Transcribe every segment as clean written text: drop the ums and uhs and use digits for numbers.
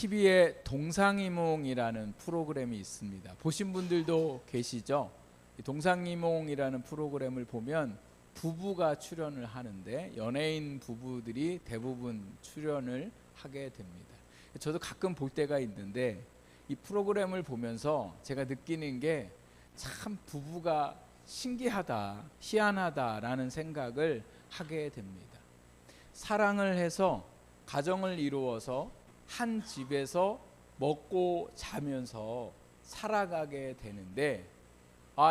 TV에 동상이몽이라는 프로그램이 있습니다. 보신 분들도 계시죠? 이 동상이몽이라는 프로그램을 보면 부부가 출연을 하는데 연예인 부부들이 대부분 출연을 하게 됩니다. 저도 가끔 볼 때가 있는데 이 프로그램을 보면서 제가 느끼는 게 참 부부가 신기하다, 희한하다라는 생각을 하게 됩니다. 사랑을 해서 가정을 이루어서 한 집에서 먹고 자면서 살아가게 되는데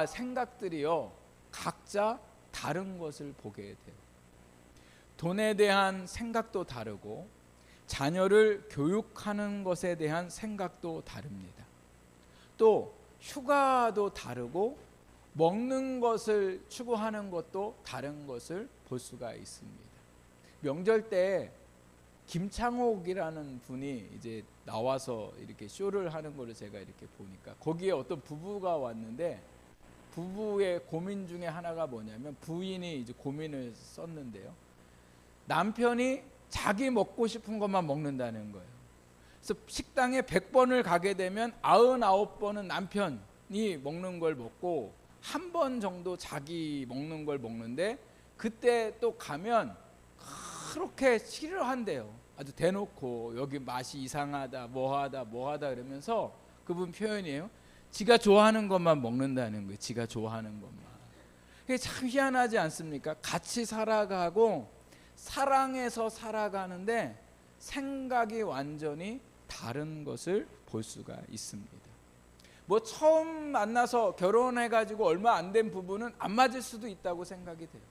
생각들이요 각자 다른 것을 보게 돼요. 돈에 대한 생각도 다르고 자녀를 교육하는 것에 대한 생각도 다릅니다. 또 휴가도 다르고 먹는 것을 추구하는 것도 다른 것을 볼 수가 있습니다. 명절 때 김창옥이라는 분이 이제 나와서 이렇게 쇼를 하는 거를 제가 이렇게 보니까 거기에 어떤 부부가 왔는데 부부의 고민 중에 하나가 뭐냐면 부인이 이제 고민을 썼는데요. 남편이 자기 먹고 싶은 것만 먹는다는 거예요. 그래서 식당에 100번을 가게 되면 99번은 남편이 먹는 걸 먹고 한 번 정도 자기 먹는 걸 먹는데 그때 또 가면 그렇게 싫어한대요. 아주 대놓고 여기 맛이 이상하다 뭐하다 그러면서 그분 표현이에요. 지가 좋아하는 것만 먹는다는 거예요. 지가 좋아하는 것만. 그게 참 희한하지 않습니까? 같이 살아가고 사랑해서 살아가는데 생각이 완전히 다른 것을 볼 수가 있습니다. 뭐 처음 만나서 결혼해가지고 얼마 안 된 부부는 안 맞을 수도 있다고 생각이 돼요.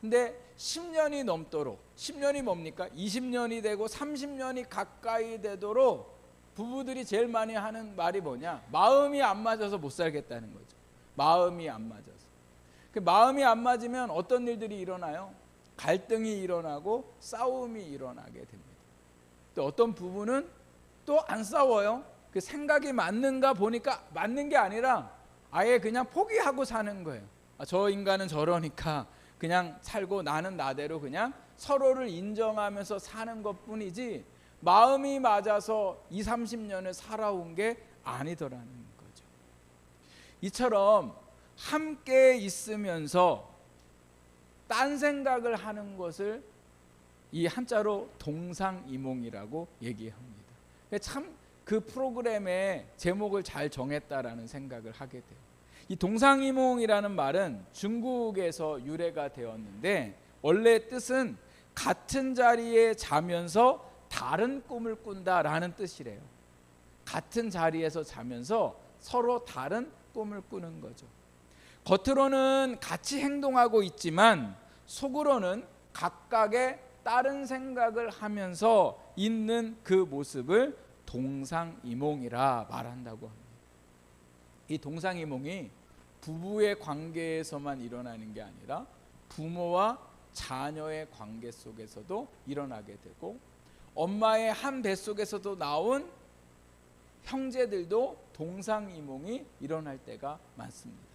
근데 10년이 넘도록 10년이 뭡니까? 20년이 되고 30년이 가까이 되도록 부부들이 제일 많이 하는 말이 뭐냐? 마음이 안 맞아서 못 살겠다는 거죠. 마음이 안 맞아서. 그 마음이 안 맞으면 어떤 일들이 일어나요? 갈등이 일어나고 싸움이 일어나게 됩니다. 또 어떤 부부는 또 안 싸워요. 그 생각이 맞는가 보니까 맞는 게 아니라 아예 그냥 포기하고 사는 거예요. 저 인간은 저러니까 그냥 살고 나는 나대로 그냥 서로를 인정하면서 사는 것뿐이지 마음이 맞아서 20, 30년을 살아온 게 아니더라는 거죠. 이처럼 함께 있으면서 딴 생각을 하는 것을 이 한자로 동상이몽이라고 얘기합니다. 참 그 프로그램의 제목을 잘 정했다라는 생각을 하게 돼요. 이 동상이몽이라는 말은 중국에서 유래가 되었는데 원래 뜻은 같은 자리에 자면서 다른 꿈을 꾼다라는 뜻이래요. 같은 자리에서 자면서 서로 다른 꿈을 꾸는 거죠. 겉으로는 같이 행동하고 있지만 속으로는 각각의 다른 생각을 하면서 있는 그 모습을 동상이몽이라 말한다고 합니다. 이 동상이몽이 부부의 관계에서만 일어나는 게 아니라 부모와 자녀의 관계 속에서도 일어나게 되고 엄마의 한 뱃속에서도 나온 형제들도 동상이몽이 일어날 때가 많습니다.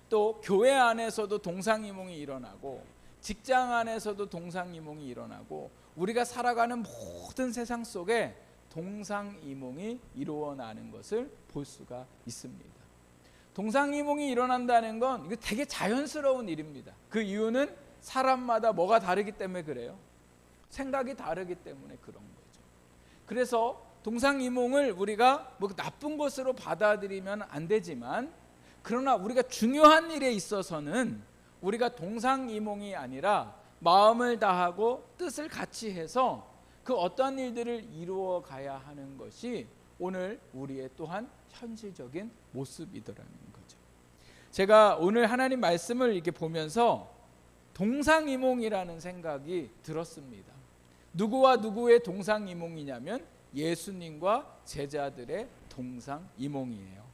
또 교회 안에서도 동상이몽이 일어나고 직장 안에서도 동상이몽이 일어나고 우리가 살아가는 모든 세상 속에 동상이몽이 이루어나는 것을 볼 수가 있습니다. 동상이몽이 일어난다는 건 이거 되게 자연스러운 일입니다. 그 이유는 사람마다 뭐가 다르기 때문에 그래요. 생각이 다르기 때문에 그런 거죠. 그래서 동상이몽을 우리가 뭐 나쁜 것으로 받아들이면 안 되지만 그러나 우리가 중요한 일에 있어서는 우리가 동상이몽이 아니라 마음을 다하고 뜻을 같이 해서 그 어떤 일들을 이루어 가야 하는 것이 오늘 우리의 또한 현실적인 모습이더라는 거죠. 제가 오늘 하나님 말씀을 이렇게 보면서 동상이몽이라는 생각이 들었습니다. 누구와 누구의 동상이몽이냐면 예수님과 제자들의 동상이몽이에요.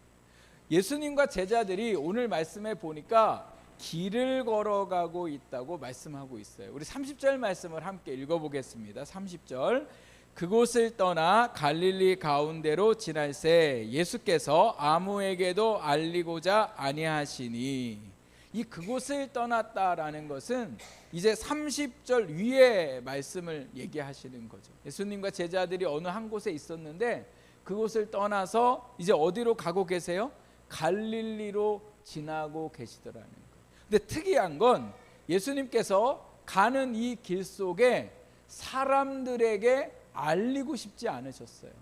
예수님과 제자들이 오늘 말씀에 보니까 길을 걸어가고 있다고 말씀하고 있어요. 우리 30절 말씀을 함께 읽어보겠습니다. 30절 그곳을 떠나 갈릴리 가운데로 지날새 예수께서 아무에게도 알리고자 아니하시니 이 그곳을 떠났다라는 것은 이제 30절 위에 말씀을 얘기하시는 거죠. 예수님과 제자들이 어느 한 곳에 있었는데 그곳을 떠나서 이제 어디로 가고 계세요? 갈릴리로 지나고 계시더라는 거예요. 근데 특이한 건 예수님께서 가는 이 길 속에 사람들에게 알리고 싶지 않으셨어요.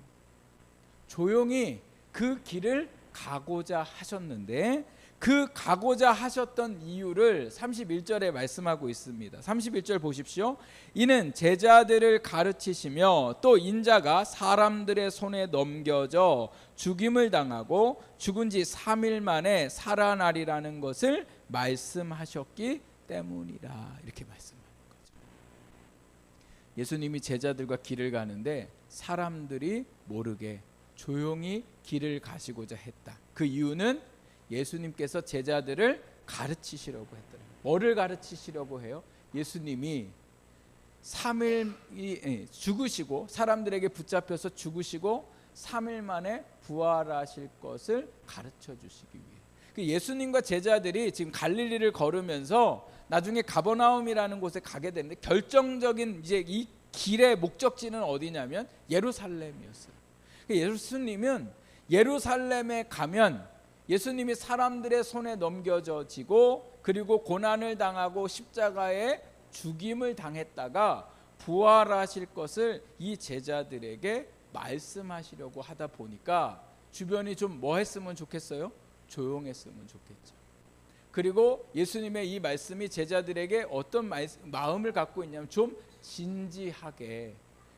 조용히 그 길을 가고자 하셨는데 그 가고자 하셨던 이유를 31절에 말씀하고 있습니다. 31절 보십시오. 이는 제자들을 가르치시며 또 인자가 사람들의 손에 넘겨져 죽임을 당하고 죽은 지 3일 만에 살아나리라는 것을 말씀하셨기 때문이라. 이렇게 말씀하는 거죠. 예수님이 제자들과 길을 가는데 사람들이 모르게 조용히 길을 가시고자 했다. 그 이유는 예수님께서 제자들을 가르치시려고 했더라고요. 뭐를 가르치시려고 해요? 예수님이 3일 죽으시고 사람들에게 붙잡혀서 죽으시고 3일 만에 부활하실 것을 가르쳐 주시기 위해. 예수님과 제자들이 지금 갈릴리를 걸으면서 나중에 가버나움이라는 곳에 가게 되는데 결정적인 이제 이 길의 목적지는 어디냐면 예루살렘이었어요. 예수님은 예루살렘에 가면 예수님이 사람들의 손에 넘겨지고 그리고 고난을 당하고 십자가에 죽임을 당했다가 부활하실 것을 이 제자들에게 말씀하시려고 하다 보니까 주변이 좀 뭐 했으면 좋겠어요? 조용했으면 좋겠죠. 그리고 예수님의 이 말씀이 제자들에게 어떤 마음을 갖고 있냐면 좀 진지하게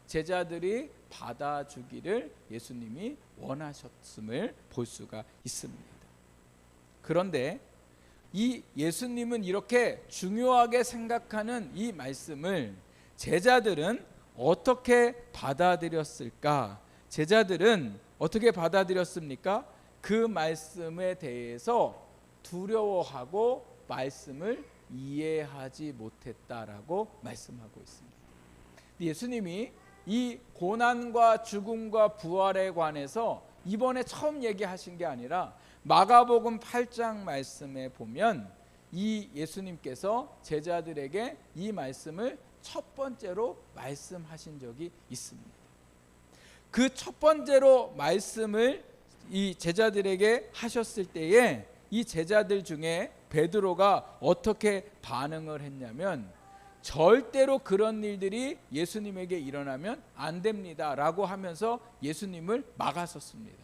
제자들이 받아주기를 예수님이 원하셨음을 볼 수가 있습니다. 그런데 이 예수님은 이렇게 중요하게 생각하는 이 말씀을 제자들은 어떻게 받아들였을까? 제자들은 어떻게 받아들였습니까? 그 말씀에 대해서 두려워하고 말씀을 이해하지 못했다라고 말씀하고 있습니다. 예수님이 이 고난과 죽음과 부활에 관해서 이번에 처음 얘기하신 게 아니라 마가복음 8장 말씀에 보면 이 예수님께서 제자들에게 이 말씀을 첫 번째로 말씀하신 적이 있습니다. 그 첫 번째로 말씀을 이 제자들에게 하셨을 때에 이 제자들 중에 베드로가 어떻게 반응을 했냐면 절대로 그런 일들이 예수님에게 일어나면 안 됩니다 라고 하면서 예수님을 막았었습니다.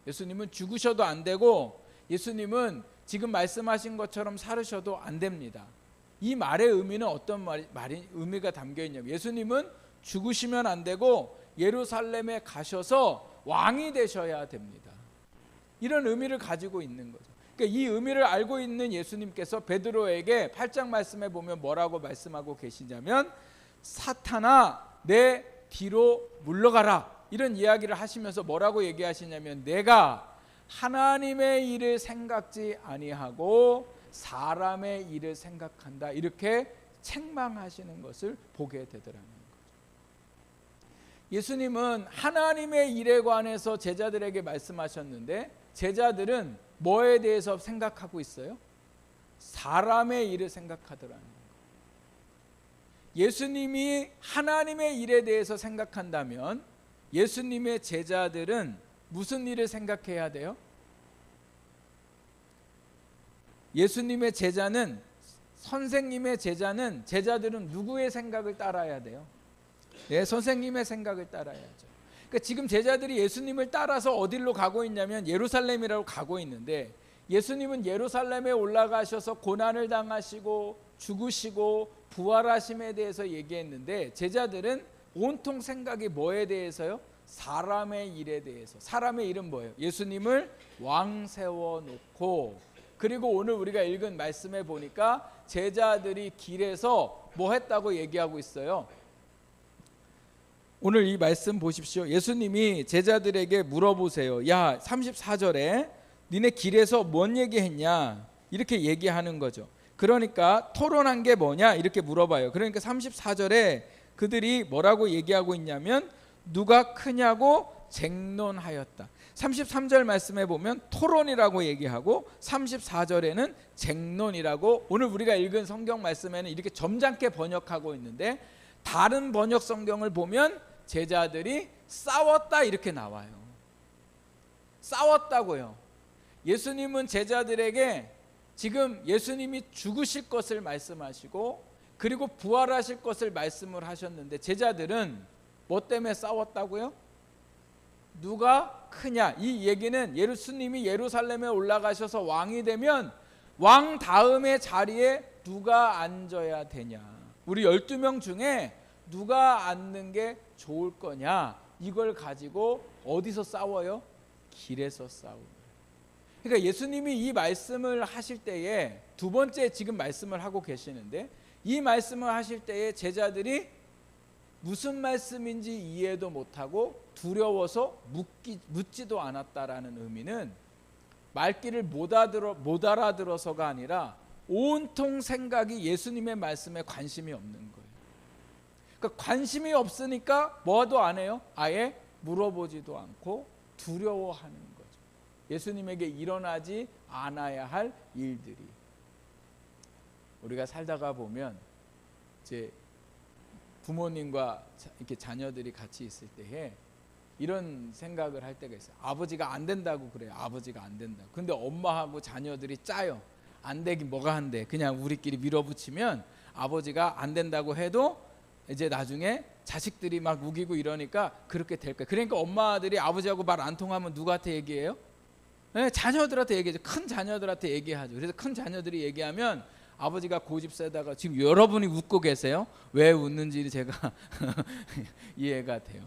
예수님은 죽으셔도 안 되고 예수님은 지금 말씀하신 것처럼 살으셔도 안 됩니다. 이 말의 의미는 어떤 의미가 담겨 있냐면 예수님은 죽으시면 안 되고 예루살렘에 가셔서 왕이 되셔야 됩니다. 이런 의미를 가지고 있는 거죠. 그러니까 이 의미를 알고 있는 예수님께서 베드로에게 8장 말씀에 보면 뭐라고 말씀하고 계시냐면 사탄아 내 뒤로 물러가라 이런 이야기를 하시면서 뭐라고 얘기하시냐면 내가 하나님의 일을 생각지 아니하고 사람의 일을 생각한다 이렇게 책망하시는 것을 보게 되더라는 거죠. 예수님은 하나님의 일에 관해서 제자들에게 말씀하셨는데 제자들은 뭐에 대해서 생각하고 있어요? 사람의 일을 생각하더라는 거예요. 예수님이 하나님의 일에 대해서 생각한다면 예수님의 제자들은 무슨 일을 생각해야 돼요? 예수님의 제자는 선생님의 제자들은 누구의 생각을 따라야 돼요? 네, 선생님의 생각을 따라야죠. 그러니까 지금 제자들이 예수님을 따라서 어디로 가고 있냐면 예루살렘이라고 가고 있는데 예수님은 예루살렘에 올라가셔서 고난을 당하시고 죽으시고 부활하심에 대해서 얘기했는데 제자들은 온통 생각이 뭐에 대해서요? 사람의 일에 대해서. 사람의 일은 뭐예요? 예수님을 왕 세워놓고 그리고 오늘 우리가 읽은 말씀에 보니까 제자들이 길에서 뭐 했다고 얘기하고 있어요? 오늘 이 말씀 보십시오. 예수님이 제자들에게 물어보세요. 야 34절에 니네 길에서 뭔 얘기했냐 이렇게 얘기하는 거죠. 그러니까 토론한 게 뭐냐 이렇게 물어봐요. 그러니까 34절에 그들이 뭐라고 얘기하고 있냐면 누가 크냐고 쟁론하였다. 33절 말씀에 보면 토론이라고 얘기하고 34절에는 쟁론이라고 오늘 우리가 읽은 성경 말씀에는 이렇게 점잖게 번역하고 있는데 다른 번역 성경을 보면 제자들이 싸웠다 이렇게 나와요. 싸웠다고요. 예수님은 제자들에게 지금 예수님이 죽으실 것을 말씀하시고 그리고 부활하실 것을 말씀을 하셨는데 제자들은 뭐 때문에 싸웠다고요? 누가 크냐? 이 얘기는 예수님이 예루살렘에 올라가셔서 왕이 되면 왕 다음의 자리에 누가 앉아야 되냐? 우리 12명 중에 누가 앉는 게 좋을 거냐? 이걸 가지고 어디서 싸워요? 길에서 싸워요. 그러니까 예수님이 이 말씀을 하실 때에 두 번째 지금 말씀을 하고 계시는데 이 말씀을 하실 때에 제자들이 무슨 말씀인지 이해도 못하고 두려워서 묻지도 않았다라는 의미는 말귀를 못 알아들어서가 아니라 온통 생각이 예수님의 말씀에 관심이 없는 거예요. 그러니까 관심이 없으니까 뭐도 안 해요? 아예 물어보지도 않고 두려워하는 거죠. 예수님에게 일어나지 않아야 할 일들이. 우리가 살다가 보면 이제 부모님과 이렇게 자녀들이 같이 있을 때에 이런 생각을 할 때가 있어요. 아버지가 안 된다고 그래요. 아버지가 안 된다고. 근데 엄마하고 자녀들이 짜요. 안 되긴 뭐가 한대. 그냥 우리끼리 밀어붙이면 아버지가 안 된다고 해도 이제 나중에 자식들이 막 우기고 이러니까 그렇게 될 거예요. 그러니까 엄마들이 아버지하고 말 안 통하면 누구한테 얘기해요? 네, 자녀들한테 얘기하죠. 큰 자녀들한테 얘기하죠. 그래서 큰 자녀들이 얘기하면 아버지가 고집 세다가 지금 여러분이 웃고 계세요. 왜 웃는지 제가 이해가 돼요.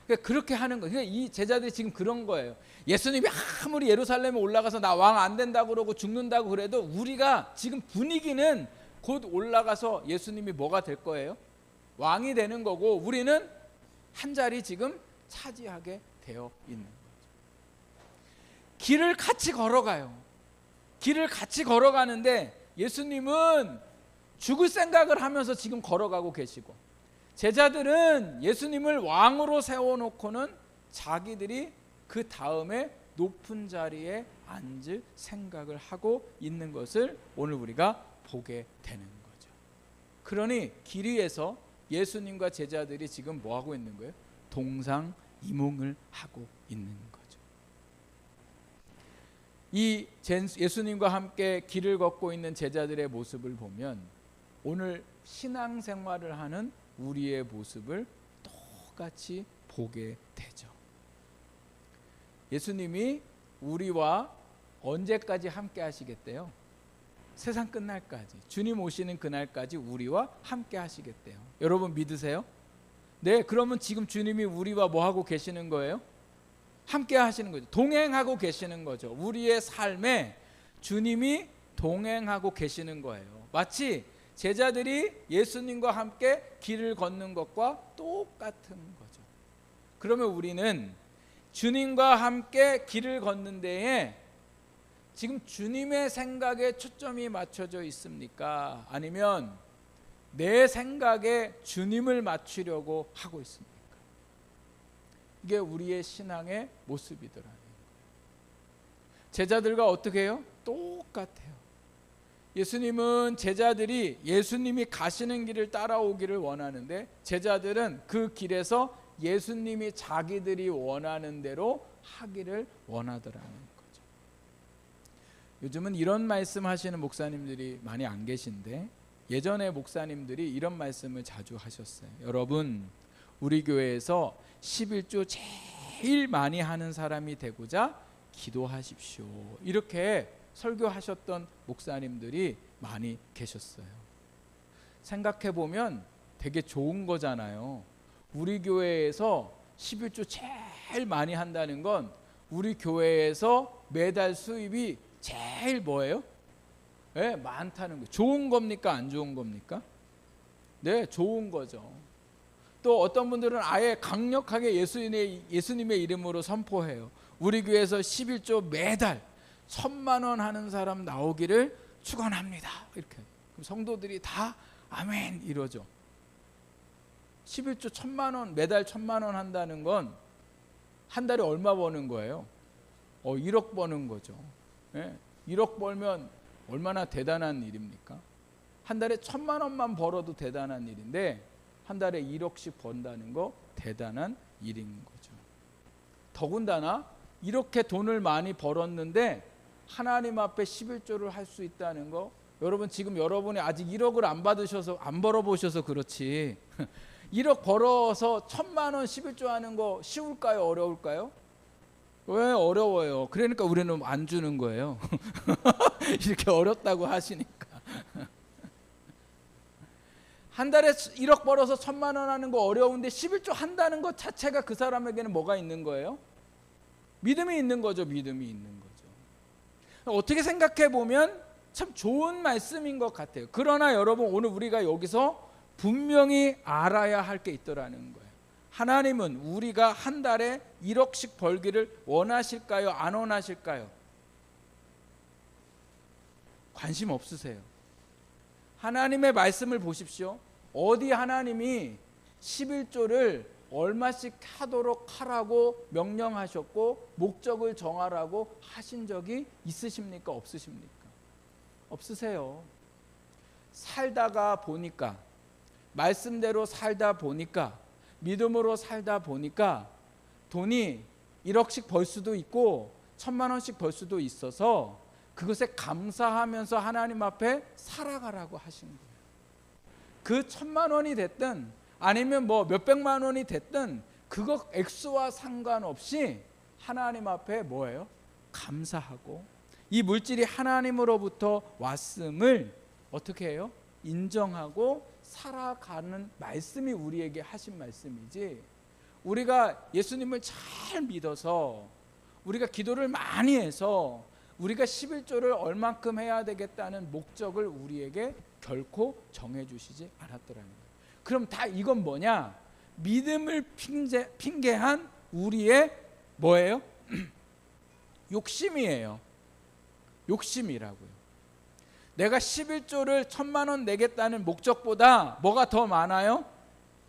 그러니까 그렇게 하는 거예요. 그러니까 이 제자들이 지금 그런 거예요. 예수님이 아무리 예루살렘에 올라가서 나 왕 안 된다고 그러고 죽는다고 그래도 우리가 지금 분위기는 곧 올라가서 예수님이 뭐가 될 거예요? 왕이 되는 거고 우리는 한 자리 지금 차지하게 되어 있는 거죠. 길을 같이 걸어가요. 길을 같이 걸어가는데 예수님은 죽을 생각을 하면서 지금 걸어가고 계시고 제자들은 예수님을 왕으로 세워놓고는 자기들이 그 다음에 높은 자리에 앉을 생각을 하고 있는 것을 오늘 우리가 보게 되는 거죠. 그러니 길 위에서 예수님과 제자들이 지금 뭐 하고 있는 거예요? 동상이몽을 하고 있는 거죠. 이 예수님과 함께 길을 걷고 있는 제자들의 모습을 보면 오늘 신앙생활을 하는 우리의 모습을 똑같이 보게 되죠. 예수님이 우리와 언제까지 함께 하시겠대요? 세상 끝날까지, 주님 오시는 그날까지 우리와 함께 하시겠대요. 여러분 믿으세요? 네, 그러면 지금 주님이 우리와 뭐 하고 계시는 거예요? 함께 하시는 거죠. 동행하고 계시는 거죠. 우리의 삶에 주님이 동행하고 계시는 거예요. 마치 제자들이 예수님과 함께 길을 걷는 것과 똑같은 거죠. 그러면 우리는 주님과 함께 길을 걷는 데에 지금 주님의 생각에 초점이 맞춰져 있습니까? 아니면 내 생각에 주님을 맞추려고 하고 있습니까? 이게 우리의 신앙의 모습이더라는 거예요. 제자들과 어떻게 해요? 똑같아요. 예수님은 제자들이 예수님이 가시는 길을 따라오기를 원하는데 제자들은 그 길에서 예수님이 자기들이 원하는 대로 하기를 원하더라는 거죠. 요즘은 이런 말씀 하시는 목사님들이 많이 안 계신데 예전에 목사님들이 이런 말씀을 자주 하셨어요. 여러분, 우리 교회에서 11조 제일 많이 하는 사람이 되고자 기도하십시오. 이렇게 설교하셨던 목사님들이 많이 계셨어요. 생각해 보면 되게 좋은 거잖아요. 우리 교회에서 11조 제일 많이 한다는 건 우리 교회에서 매달 수입이 제일 뭐예요? 네, 많다는 거예요. 좋은 겁니까? 안 좋은 겁니까? 네, 좋은 거죠. 또 어떤 분들은 아예 강력하게 예수님의 이름으로 선포해요. 우리 교회에서 11조 매달 1,000만 원 하는 사람 나오기를 축원합니다. 이렇게 성도들이 다 아멘 이러죠. 11조 1,000만 원 매달 1,000만 원 한다는 건 한 달에 얼마 버는 거예요? 1억 버는 거죠. 예? 1억 벌면 얼마나 대단한 일입니까? 한 달에 1,000만 원만 벌어도 대단한 일인데 한 달에 1억씩 번다는 거 대단한 일인 거죠. 더군다나 이렇게 돈을 많이 벌었는데 하나님 앞에 11조를 할 수 있다는 거, 여러분 지금 여러분이 아직 1억을 안 벌어보셔서 그렇지 1억 벌어서 1,000만 원 11조 하는 거 쉬울까요? 어려울까요? 왜 어려워요? 그러니까 우리는 안 주는 거예요. 이렇게 어렵다고 하시니까. 한 달에 1억 벌어서 1,000만 원 하는 거 어려운데 11조 한다는 것 자체가 그 사람에게는 뭐가 있는 거예요? 믿음이 있는 거죠. 믿음이 있는 거죠. 어떻게 생각해 보면 참 좋은 말씀인 것 같아요. 그러나 여러분, 오늘 우리가 여기서 분명히 알아야 할 게 있더라는 거예요. 하나님은 우리가 한 달에 1억씩 벌기를 원하실까요? 안 원하실까요? 관심 없으세요. 하나님의 말씀을 보십시오. 어디 하나님이 11조를 얼마씩 하도록 하라고 명령하셨고 목적을 정하라고 하신 적이 있으십니까? 없으십니까? 없으세요. 살다가 보니까, 말씀대로 살다 보니까, 믿음으로 살다 보니까 돈이 1억씩 벌 수도 있고 1,000만 원씩 벌 수도 있어서 그것에 감사하면서 하나님 앞에 살아가라고 하신 거예요. 그 1,000만 원이 됐든 아니면 뭐 몇백만 원이 됐든 그거 액수와 상관없이 하나님 앞에 뭐예요? 감사하고 이 물질이 하나님으로부터 왔음을 어떻게 해요? 인정하고 살아가는 말씀이 우리에게 하신 말씀이지, 우리가 예수님을 잘 믿어서 우리가 기도를 많이 해서 우리가 11조를 얼만큼 해야 되겠다는 목적을 우리에게 결코 정해주시지 않았더라는 거예요. 그럼 다 이건 뭐냐? 믿음을 핑계한 우리의 뭐예요? 욕심이에요. 욕심이라고요. 내가 11조를 1,000만 원 내겠다는 목적보다 뭐가 더 많아요?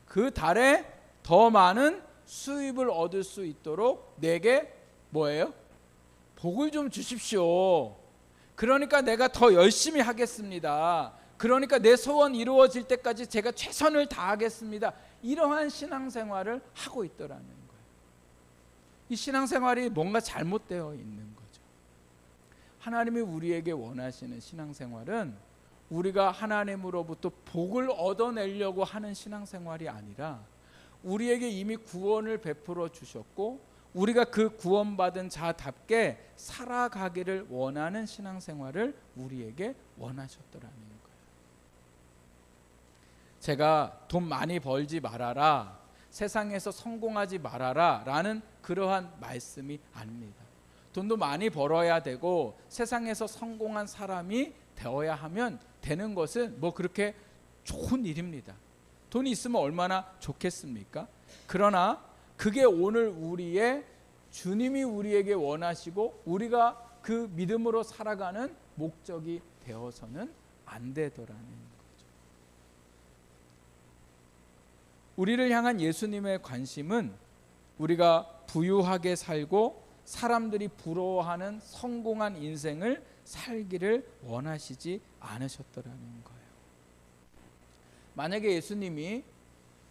그 달에 더 많은 수입을 얻을 수 있도록 내게 뭐예요? 복을 좀 주십시오. 그러니까 내가 더 열심히 하겠습니다. 그러니까 내 소원 이루어질 때까지 제가 최선을 다하겠습니다. 이러한 신앙생활을 하고 있더라는 거예요. 이 신앙생활이 뭔가 잘못되어 있는 거죠. 하나님이 우리에게 원하시는 신앙생활은 우리가 하나님으로부터 복을 얻어내려고 하는 신앙생활이 아니라 우리에게 이미 구원을 베풀어 주셨고 우리가 그 구원받은 자답게 살아가기를 원하는 신앙생활을 우리에게 원하셨더라는 거예요. 제가 돈 많이 벌지 말아라, 세상에서 성공하지 말아라 라는 그러한 말씀이 아닙니다. 돈도 많이 벌어야 되고 세상에서 성공한 사람이 되어야 하면 되는 것은 뭐 그렇게 좋은 일입니다. 돈이 있으면 얼마나 좋겠습니까? 그러나 그게 오늘 우리의 주님이 우리에게 원하시고 우리가 그 믿음으로 살아가는 목적이 되어서는 안 되더라는 거죠. 우리를 향한 예수님의 관심은 우리가 부유하게 살고 사람들이 부러워하는 성공한 인생을 살기를 원하시지 않으셨더라는 거예요. 만약에 예수님이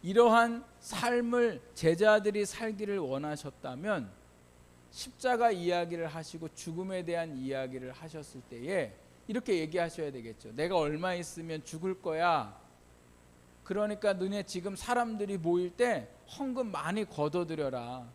이러한 삶을 제자들이 살기를 원하셨다면 십자가 이야기를 하시고 죽음에 대한 이야기를 하셨을 때에 이렇게 얘기하셔야 되겠죠. 내가 얼마 있으면 죽을 거야. 그러니까 너네 지금 사람들이 모일 때 헌금 많이 걷어들여라.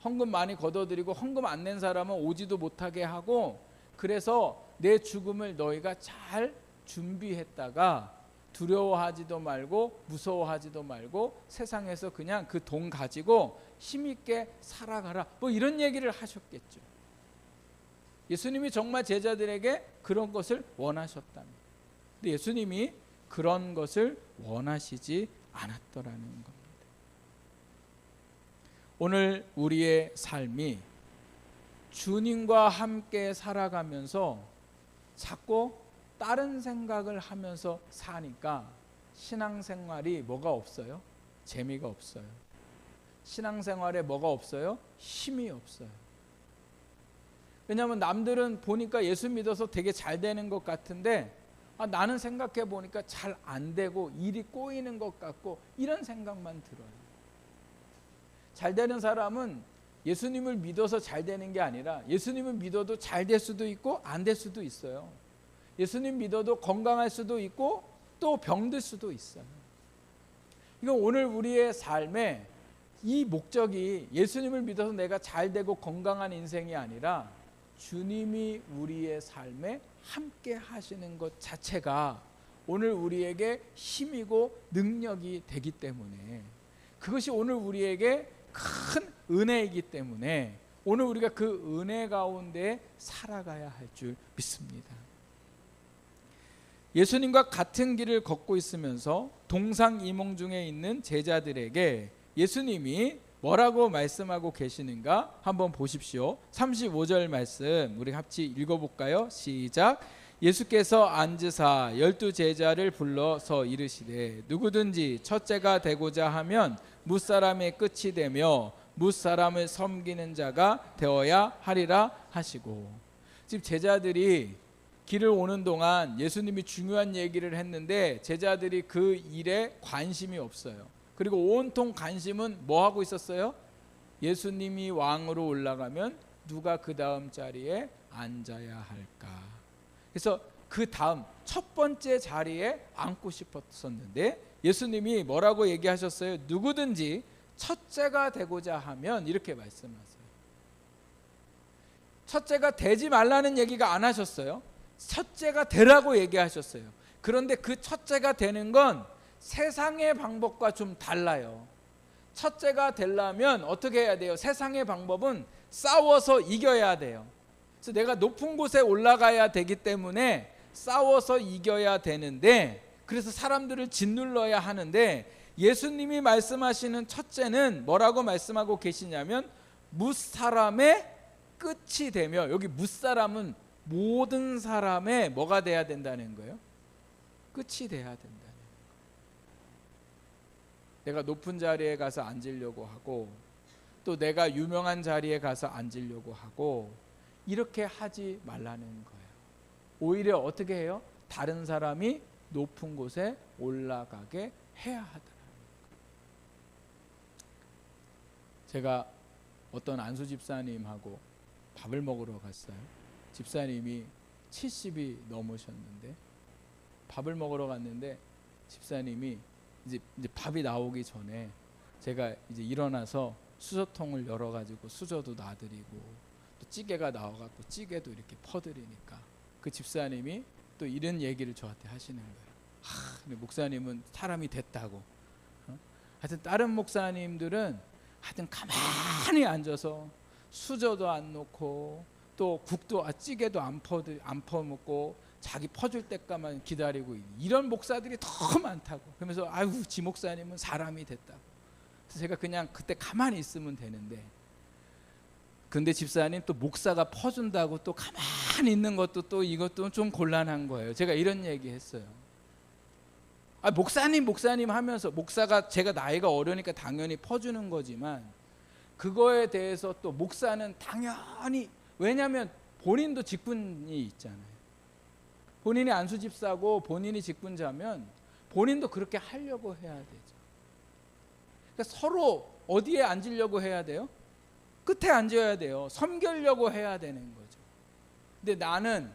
헌금 많이 걷어들이고 헌금 안 낸 사람은 오지도 못하게 하고, 그래서 내 죽음을 너희가 잘 준비했다가 두려워하지도 말고 무서워하지도 말고 세상에서 그냥 그 돈 가지고 힘있게 살아가라, 뭐 이런 얘기를 하셨겠죠. 예수님이 정말 제자들에게 그런 것을 원하셨다면, 근데 예수님이 그런 것을 원하시지 않았더라는 겁니다. 오늘 우리의 삶이 주님과 함께 살아가면서 자꾸 다른 생각을 하면서 사니까 신앙생활이 뭐가 없어요? 재미가 없어요. 신앙생활에 뭐가 없어요? 힘이 없어요. 왜냐하면 남들은 보니까 예수 믿어서 되게 잘 되는 것 같은데 나는 생각해 보니까 잘 안 되고 일이 꼬이는 것 같고 이런 생각만 들어요. 잘 되는 사람은 예수님을 믿어서 잘 되는 게 아니라 예수님을 믿어도 잘 될 수도 있고 안 될 수도 있어요. 예수님 믿어도 건강할 수도 있고 또 병들 수도 있어요. 이거 오늘 우리의 삶에 이 목적이 예수님을 믿어서 내가 잘 되고 건강한 인생이 아니라 주님이 우리의 삶에 함께 하시는 것 자체가 오늘 우리에게 힘이고 능력이 되기 때문에, 그것이 오늘 우리에게 큰 은혜이기 때문에 오늘 우리가 그 은혜 가운데 살아가야 할 줄 믿습니다. 예수님과 같은 길을 걷고 있으면서 동상이몽 중에 있는 제자들에게 예수님이 뭐라고 말씀하고 계시는가 한번 보십시오. 35절 말씀 우리 같이 읽어볼까요? 시작. 예수께서 앉으사 12 제자를 불러서 이르시되 누구든지 첫째가 되고자 하면 무사람의 끝이 되며 무사람을 섬기는 자가 되어야 하리라 하시고, 지금 제자들이 길을 오는 동안 예수님이 중요한 얘기를 했는데 제자들이 그 일에 관심이 없어요. 그리고 온통 관심은 뭐 하고 있었어요? 예수님이 왕으로 올라가면 누가 그 다음 자리에 앉아야 할까. 그래서 그 다음 첫 번째 자리에 앉고 싶었었는데 예수님이 뭐라고 얘기하셨어요? 누구든지 첫째가 되고자 하면, 이렇게 말씀하세요. 첫째가 되지 말라는 얘기가 안 하셨어요. 첫째가 되라고 얘기하셨어요. 그런데 그 첫째가 되는 건 세상의 방법과 좀 달라요. 첫째가 되려면 어떻게 해야 돼요? 세상의 방법은 싸워서 이겨야 돼요. 그래서 내가 높은 곳에 올라가야 되기 때문에 싸워서 이겨야 되는데, 그래서 사람들을 짓눌러야 하는데, 예수님이 말씀하시는 첫째는 뭐라고 말씀하고 계시냐면 무사람의 끝이 되며, 여기 무사람은 모든 사람의 뭐가 돼야 된다는 거예요? 끝이 돼야 된다는 거예요. 내가 높은 자리에 가서 앉으려고 하고 또 내가 유명한 자리에 가서 앉으려고 하고 이렇게 하지 말라는 거예요. 오히려 어떻게 해요? 다른 사람이 높은 곳에 올라가게 해야 하더라고요. 제가 어떤 안수 집사님하고 밥을 먹으러 갔어요. 집사님이 70이 넘으셨는데 밥을 먹으러 갔는데 집사님이 이제 밥이 나오기 전에 제가 이제 일어나서 수저통을 열어가지고 수저도 놔드리고 또 찌개가 나와갖고 찌개도 이렇게 퍼드리니까 그 집사님이 또 이런 얘기를 저한테 하시는 거예요. 근데 목사님은 사람이 됐다고. 하여튼 다른 목사님들은 하여튼 가만히 앉아서 수저도 안 놓고 또 국도 찌개도 안 퍼먹고 자기 퍼줄 때까만 기다리고, 이런 목사들이 더 많다고. 그러면서 아유 지 목사님은 사람이 됐다고. 그래서 제가 그냥 그때 가만히 있으면 되는데, 근데 집사님 또 목사가 퍼준다고 또 가만히 있는 것도 또 이것도 좀 곤란한 거예요. 제가 이런 얘기 했어요. 목사님 하면서, 목사가 제가 나이가 어려니까 당연히 퍼주는 거지만 그거에 대해서 또 목사는 당연히, 왜냐하면 본인도 직분이 있잖아요. 본인이 안수집사고 본인이 직분자면 본인도 그렇게 하려고 해야 되죠. 그러니까 서로 어디에 앉으려고 해야 돼요? 끝에 앉아야 돼요. 섬기려고 해야 되는 거죠. 근데 나는,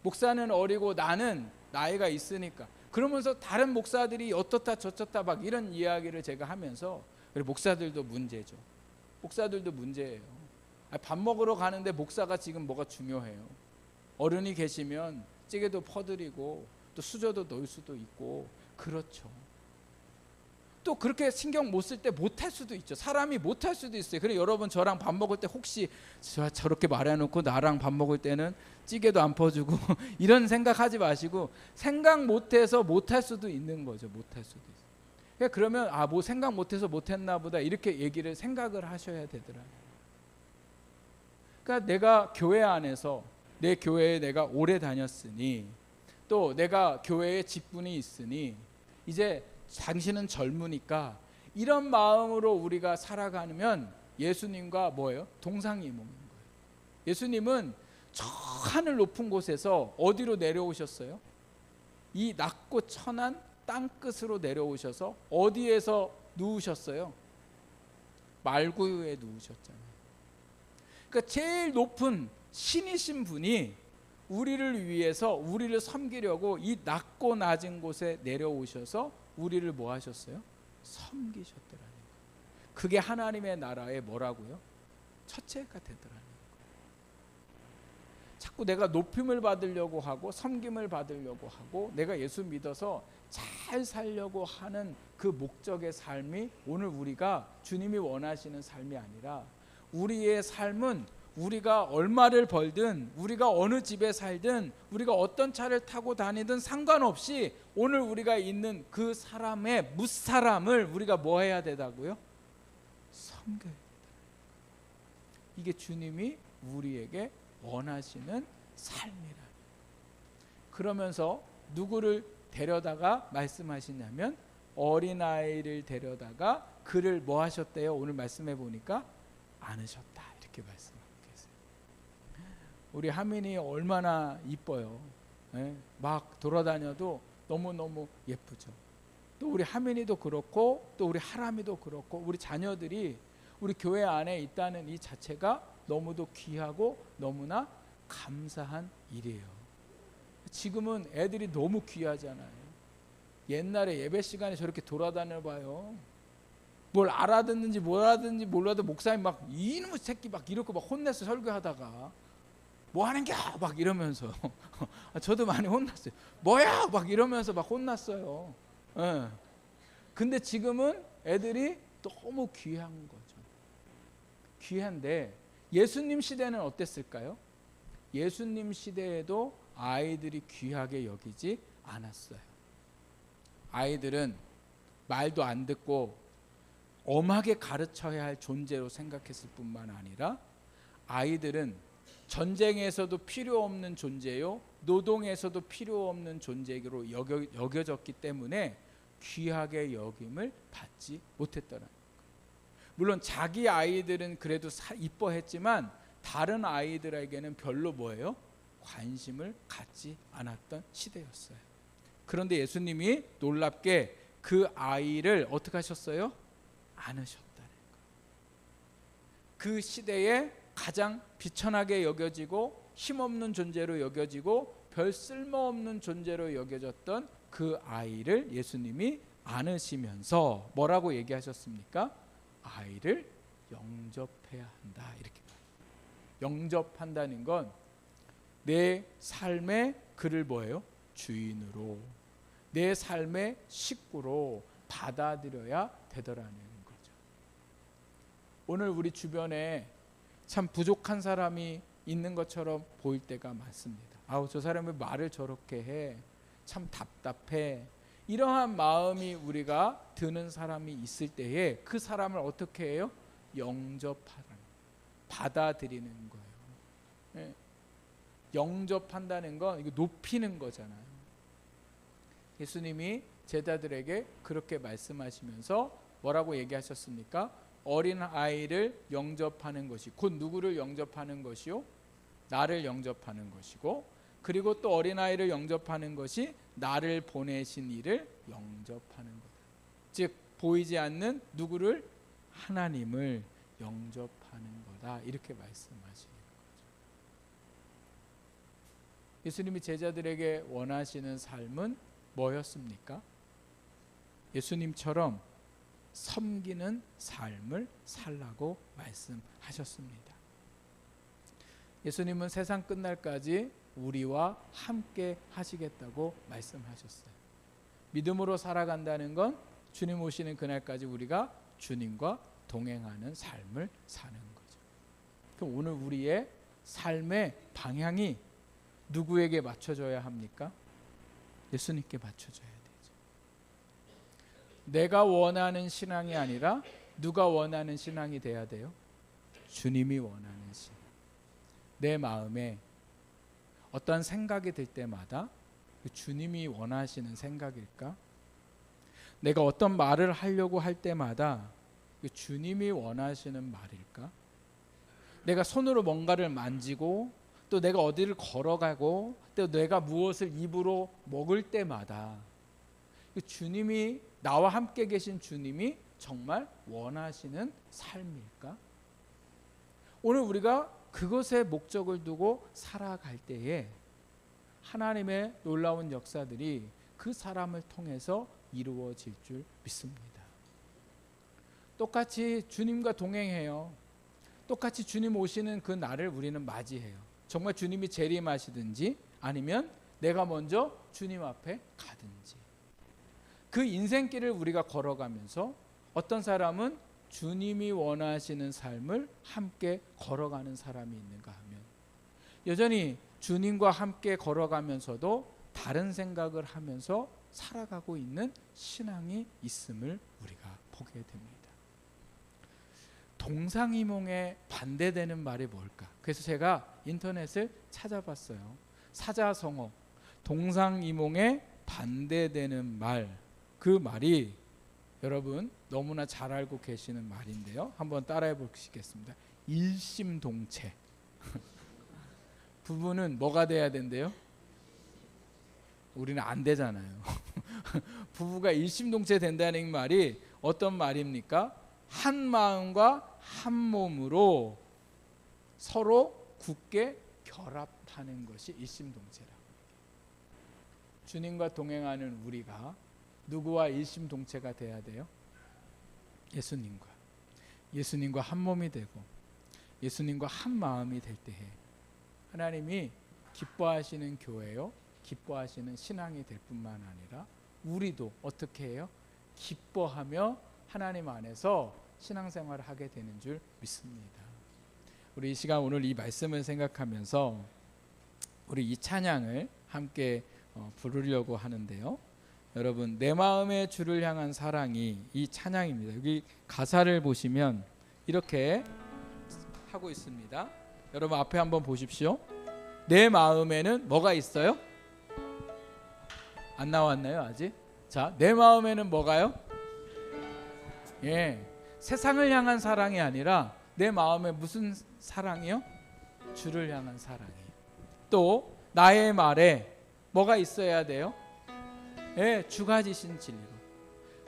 목사는 어리고 나는 나이가 있으니까, 그러면서 다른 목사들이 어떻다 저렇다 막 이런 이야기를 제가 하면서, 그리고 목사들도 문제죠. 목사들도 문제예요. 밥 먹으러 가는데 목사가 지금 뭐가 중요해요? 어른이 계시면 찌개도 퍼드리고 또 수저도 넣을 수도 있고 그렇죠. 또 그렇게 신경 못 쓸 때 못할 수도 있죠. 사람이 못할 수도 있어요. 그래 여러분 저랑 밥 먹을 때 혹시 저렇게 말해놓고 나랑 밥 먹을 때는 찌개도 안 퍼주고 이런 생각하지 마시고, 생각 못해서 못할 수도 있는 거죠. 못할 수도 있어요. 그러면 뭐 생각 못해서 못했나 보다 이렇게 얘기를 생각을 하셔야 되더라고요. 그러니까 내가 교회 안에서, 내 교회에 내가 오래 다녔으니 또 내가 교회에 직분이 있으니 이제 당신은 젊으니까 이런 마음으로 우리가 살아가면 예수님과 뭐예요? 동상이몽인 거예요. 예수님은 저 하늘 높은 곳에서 어디로 내려오셨어요? 이 낮고 천한 땅끝으로 내려오셔서 어디에서 누우셨어요? 말구유에 누우셨잖아요. 그러니까 제일 높은 신이신 분이 우리를 위해서 우리를 섬기려고 이 낮고 낮은 곳에 내려오셔서 우리를 뭐 하셨어요? 섬기셨더라는 거예요. 그게 하나님의 나라의 뭐라고요? 첫째가 되더라는 거예요. 자꾸 내가 높임을 받으려고 하고 섬김을 받으려고 하고 내가 예수 믿어서 잘 살려고 하는 그 목적의 삶이 오늘 우리가 주님이 원하시는 삶이 아니라, 우리의 삶은 우리가 얼마를 벌든 우리가 어느 집에 살든 우리가 어떤 차를 타고 다니든 상관없이 오늘 우리가 있는 그 사람의 무사람을 우리가 뭐 해야 되다고요? 섬겨야 된다. 이게 주님이 우리에게 원하시는 삶이라. 그러면서 누구를 데려다가 말씀하시냐면 어린아이를 데려다가 그를 뭐 하셨대요? 오늘 말씀해 보니까 안으셨다, 이렇게 말씀하고 계세요. 우리 하민이 얼마나 이뻐요. 막 돌아다녀도 너무너무 예쁘죠. 또 우리 하민이도 그렇고 또 우리 하람이도 그렇고 우리 자녀들이 우리 교회 안에 있다는 이 자체가 너무도 귀하고 너무나 감사한 일이에요. 지금은 애들이 너무 귀하잖아요. 옛날에 예배 시간에 저렇게 돌아다녀 봐요. 뭘 알아듣는지 뭘 알아듣는지 몰라도 목사님 막 이놈의 새끼 막 이렇게 막 혼내서 설교하다가 뭐 하는겨 막 이러면서 저도 많이 혼났어요. 뭐야 막 이러면서 막 혼났어요. 예. 근데 지금은 애들이 너무 귀한 거죠. 귀한데 예수님 시대는 어땠을까요? 예수님 시대에도 아이들이 귀하게 여기지 않았어요. 아이들은 말도 안 듣고 엄하게 가르쳐야 할 존재로 생각했을 뿐만 아니라 아이들은 전쟁에서도 필요 없는 존재요, 노동에서도 필요 없는 존재로 여겨졌기 때문에 귀하게 여김을 받지 못했더라는 거예요. 물론 자기 아이들은 그래도 이뻐했지만 다른 아이들에게는 별로 뭐예요? 관심을 갖지 않았던 시대였어요. 그런데 예수님이 놀랍게 그 아이를 어떻게 하셨어요? 안으셨다는 거예요. 그 시대에 가장 비천하게 여겨지고 힘없는 존재로 여겨지고 별 쓸모없는 존재로 여겨졌던 그 아이를 예수님이 안으시면서 뭐라고 얘기하셨습니까? 아이를 영접해야 한다, 이렇게. 영접한다는 건 내 삶의 그를 뭐예요? 주인으로, 내 삶의 식구로 받아들여야 되더라는 거죠. 오늘 우리 주변에 참 부족한 사람이 있는 것처럼 보일 때가 많습니다. 아우 저 사람이 말을 저렇게 해, 참 답답해. 이러한 마음이 우리가 드는 사람이 있을 때에 그 사람을 어떻게 해요? 영접하라는, 받아들이는 거예요. 네. 영접한다는 건 이거 높이는 거잖아요. 예수님이 제자들에게 그렇게 말씀하시면서 뭐라고 얘기하셨습니까? 어린 아이를 영접하는 것이 곧 누구를 영접하는 것이요? 나를 영접하는 것이고, 그리고 또 어린 아이를 영접하는 것이 나를 보내신 이를 영접하는 거다. 즉 보이지 않는 누구를? 하나님을 영접하는 거다, 이렇게 말씀하시는 거죠. 예수님이 제자들에게 원하시는 삶은 뭐였습니까? 예수님처럼 섬기는 삶을 살라고 말씀하셨습니다. 예수님은 세상 끝날까지 우리와 함께 하시겠다고 말씀하셨어요. 믿음으로 살아간다는 건 주님 오시는 그날까지 우리가 주님과 동행하는 삶을 사는 거죠. 그럼 오늘 우리의 삶의 방향이 누구에게 맞춰져야 합니까? 예수님께 맞춰져야 되죠. 내가 원하는 신앙이 아니라 누가 원하는 신앙이 돼야 돼요? 주님이 원하는 신앙. 내 마음에 어떤 생각이 들 때마다 주님이 원하시는 생각일까? 내가 어떤 말을 하려고 할 때마다 주님이 원하시는 말일까? 내가 손으로 뭔가를 만지고 또 내가 어디를 걸어가고 또 내가 무엇을 입으로 먹을 때마다 주님이, 나와 함께 계신 주님이 정말 원하시는 삶일까? 오늘 우리가 그것에 목적을 두고 살아갈 때에 하나님의 놀라운 역사들이 그 사람을 통해서 이루어질 줄 믿습니다. 똑같이 주님과 동행해요. 똑같이 주님 오시는 그 날을 우리는 맞이해요. 정말 주님이 재림하시든지 아니면 내가 먼저 주님 앞에 가든지, 그 인생길을 우리가 걸어가면서 어떤 사람은 주님이 원하시는 삶을 함께 걸어가는 사람이 있는가 하면, 여전히 주님과 함께 걸어가면서도 다른 생각을 하면서 살아가고 있는 신앙이 있음을 우리가 보게 됩니다. 동상이몽에 반대되는 말이 뭘까? 그래서 제가 인터넷을 찾아봤어요. 사자성어, 동상이몽에 반대되는 말, 그 말이 여러분 너무나 잘 알고 계시는 말인데요. 한번 따라해 보시겠습니다. 일심동체. 부부는 뭐가 돼야 된대요? 우리는 안 되잖아요. 부부가 일심동체 된다는 말이 어떤 말입니까? 한 마음과 한 몸으로 서로 굳게 결합하는 것이 일심동체라고. 주님과 동행하는 우리가 누구와 일심동체가 돼야 돼요? 예수님과 한 몸이 되고 예수님과 한 마음이 될 때에 하나님이 기뻐하시는 교회요, 기뻐하시는 신앙이 될 뿐만 아니라 우리도 어떻게 해요? 기뻐하며 하나님 안에서 신앙생활을 하게 되는 줄 믿습니다. 우리 이 시간 오늘 이 말씀을 생각하면서 우리 이 찬양을 함께 부르려고 하는데요. 여러분, 내 마음의 주를 향한 사랑이 이 찬양입니다. 여기 가사를 보시면 이렇게 하고 있습니다. 여러분 앞에 한번 보십시오. 내 마음에는 뭐가 있어요? 안 나왔나요 아직? 자, 내 마음에는 뭐가요? 예, 세상을 향한 사랑이 아니라 내 마음에 무슨 사랑이요? 주를 향한 사랑이에요. 또 나의 말에 뭐가 있어야 돼요? 예, 주가 지신 진리로.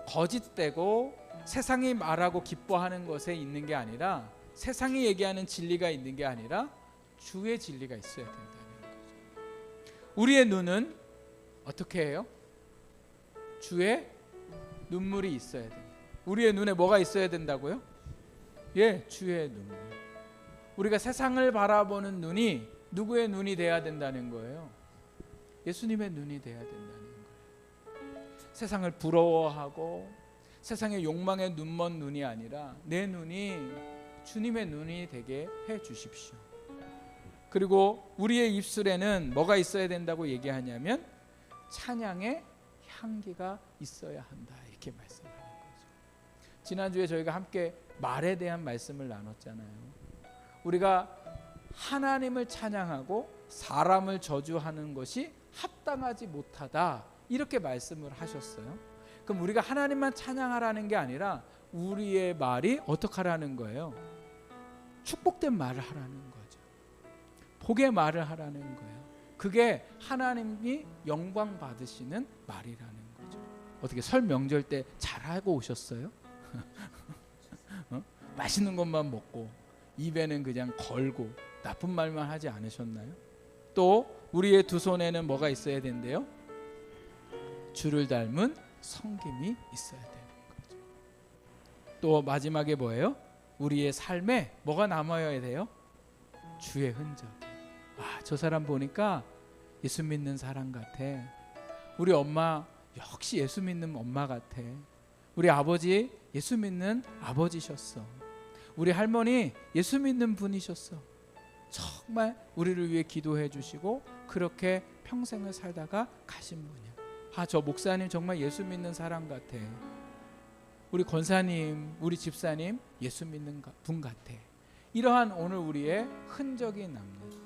거짓되고 세상이 말하고 기뻐하는 것에 있는 게 아니라, 세상이 얘기하는 진리가 있는 게 아니라 주의 진리가 있어야 된다는 거죠. 우리의 눈은 어떻게 해요? 주의 눈물이 있어야 돼요. 우리의 눈에 뭐가 있어야 된다고요? 예, 주의 눈물. 우리가 세상을 바라보는 눈이 누구의 눈이 돼야 된다는 거예요? 예수님의 눈이 돼야 된다는 거예요. 세상을 부러워하고 세상의 욕망에 눈먼 눈이 아니라 내 눈이 주님의 눈이 되게 해 주십시오. 그리고 우리의 입술에는 뭐가 있어야 된다고 얘기하냐면 찬양의 향기가 있어야 한다, 이렇게 말씀하는 거죠. 지난주에 저희가 함께 말에 대한 말씀을 나눴잖아요. 우리가 하나님을 찬양하고 사람을 저주하는 것이 합당하지 못하다, 이렇게 말씀을 하셨어요. 그럼 우리가 하나님만 찬양하라는 게 아니라 우리의 말이 어떻게 하라는 거예요? 축복된 말을 하라는 거죠. 복의 말을 하라는 거예요. 그게 하나님이 영광 받으시는 말이라는 거죠. 어떻게 설 명절 때 잘하고 오셨어요? 맛있는 것만 먹고 입에는 그냥 걸고 나쁜 말만 하지 않으셨나요? 또 우리의 두 손에는 뭐가 있어야 된대요? 주를 닮은 성김이 있어야 되는 거죠. 또 마지막에 뭐예요? 우리의 삶에 뭐가 남아야 돼요? 주의 흔적. 아, 저 사람 보니까 예수 믿는 사람 같아. 우리 엄마 역시 예수 믿는 엄마 같아. 우리 아버지 예수 믿는 아버지셨어. 우리 할머니 예수 믿는 분이셨어. 정말 우리를 위해 기도해 주시고 그렇게 평생을 살다가 가신 분이야. 아, 저 목사님 정말 예수 믿는 사람 같아. 우리 권사님, 우리 집사님 예수 믿는 분 같아. 이러한 오늘 우리의 흔적이 남는,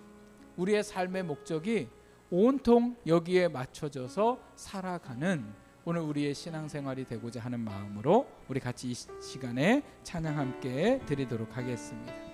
우리의 삶의 목적이 온통 여기에 맞춰져서 살아가는 오늘 우리의 신앙생활이 되고자 하는 마음으로 우리 같이 이 시간에 찬양 함께 드리도록 하겠습니다.